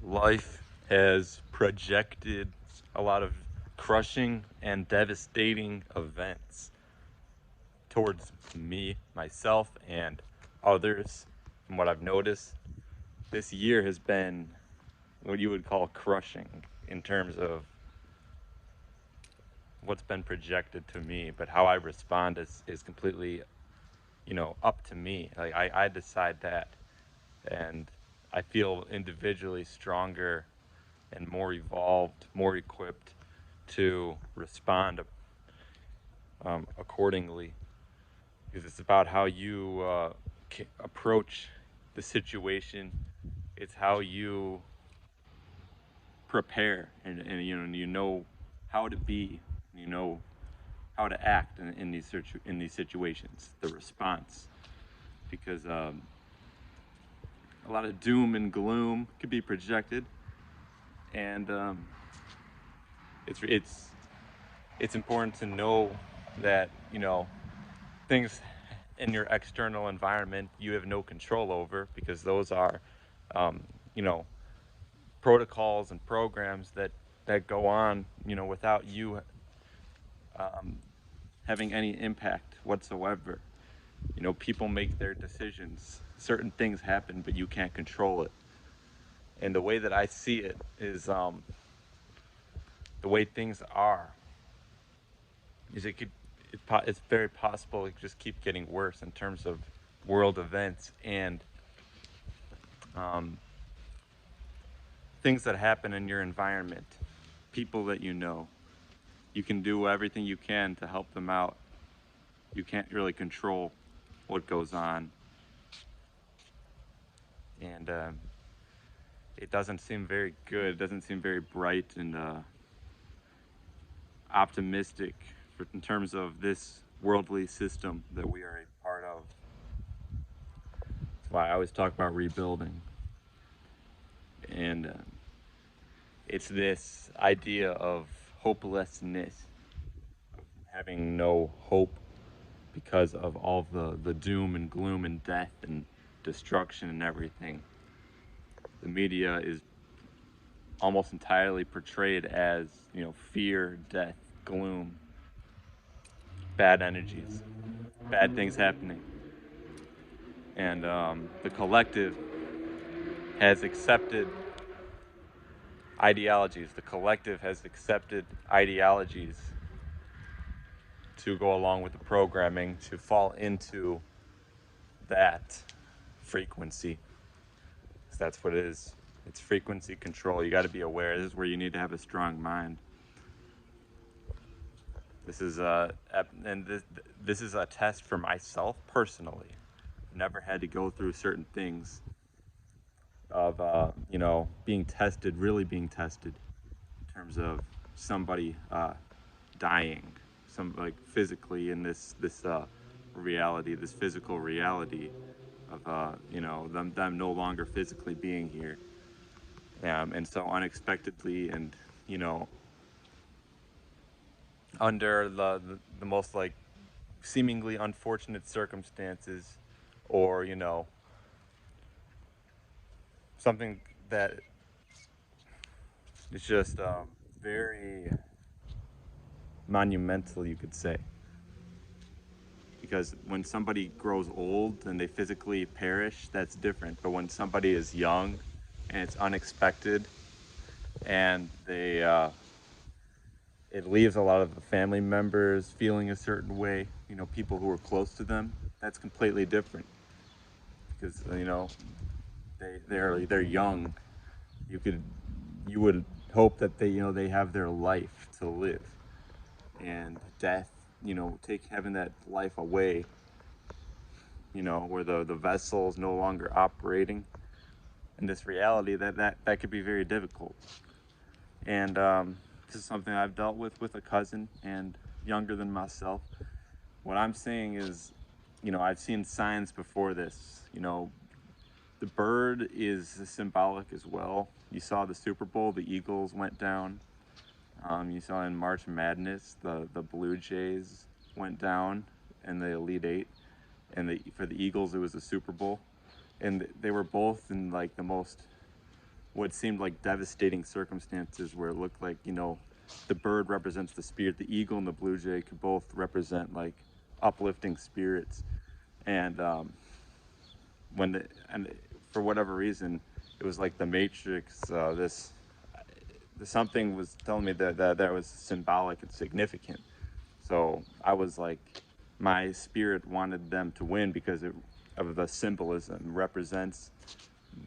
Life has projected a lot of crushing and devastating events towards me, myself, and others. From what I've noticed, this year has been what you would call crushing in terms of what's been projected to me, but how I respond is completely, up to me. Like I decide that, and I feel individually stronger and more evolved, more equipped to respond accordingly. Because it's about how you approach the situation. It's how you prepare, and you know how to be, you know how to act in these situations. The response, because a lot of doom and gloom could be projected, and it's it's important to know that things in your external environment you have no control over, because those are you know protocols and programs that go on without you having any impact whatsoever. People make their decisions, certain things happen, but you can't control it. And the way that I see it is, the way things are is it's very possible it just keep getting worse in terms of world events and um, things that happen in your environment, people that you know. You can do everything you can to help them out. You can't really control what goes on, and it doesn't seem very good. It doesn't seem very bright and optimistic in terms of this worldly system that we are a part of. That's why I always talk about rebuilding, and it's this idea of hopelessness, having no hope because of all the doom and gloom and death and destruction and everything. The media is almost entirely portrayed as, fear, death, gloom, bad energies, bad things happening. And the collective has accepted ideologies. The collective has accepted ideologies to go along with the programming, to fall into that frequency. 'Cause that's what it is. It's frequency control. You got to be aware. This is where you need to have a strong mind. This is and this is a test for myself personally. Never had to go through certain things of being tested, really being tested in terms of somebody dying, some like physically in this reality, this physical reality of them no longer physically being here, and so unexpectedly and you know under the most like seemingly unfortunate circumstances, or something that is just very monumental, you could say. Because when somebody grows old and they physically perish, that's different. But when somebody is young and it's unexpected, and it leaves a lot of the family members feeling a certain way, people who are close to them, that's completely different. Because they're young. You could you would hope that they have their life to live, and death, take having that life away, where the vessel is no longer operating in this reality, that could be very difficult. And this is something I've dealt with a cousin and younger than myself. What I'm saying is, I've seen signs before this. The bird is symbolic as well. You saw the Super Bowl, the Eagles went down. You saw in March Madness, the Blue Jays went down in the Elite Eight, and for the Eagles it was the Super Bowl, and they were both in like the most what seemed like devastating circumstances where it looked like, the bird represents the spirit, the eagle and the blue jay could both represent like uplifting spirits. And and for whatever reason, it was like the Matrix. Something was telling me that was symbolic and significant. So I was like, my spirit wanted them to win because of the symbolism represents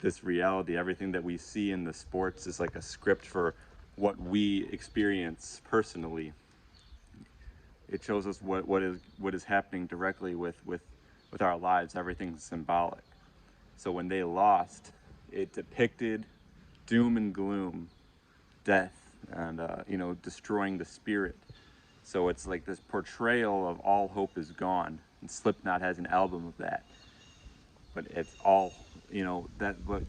this reality. Everything that we see in the sports is like a script for what we experience personally. It shows us what is happening directly with our lives. Everything's symbolic. So when they lost, it depicted doom and gloom, death, and destroying the spirit. So it's like this portrayal of all hope is gone. And Slipknot has an album of that. But it's all, that what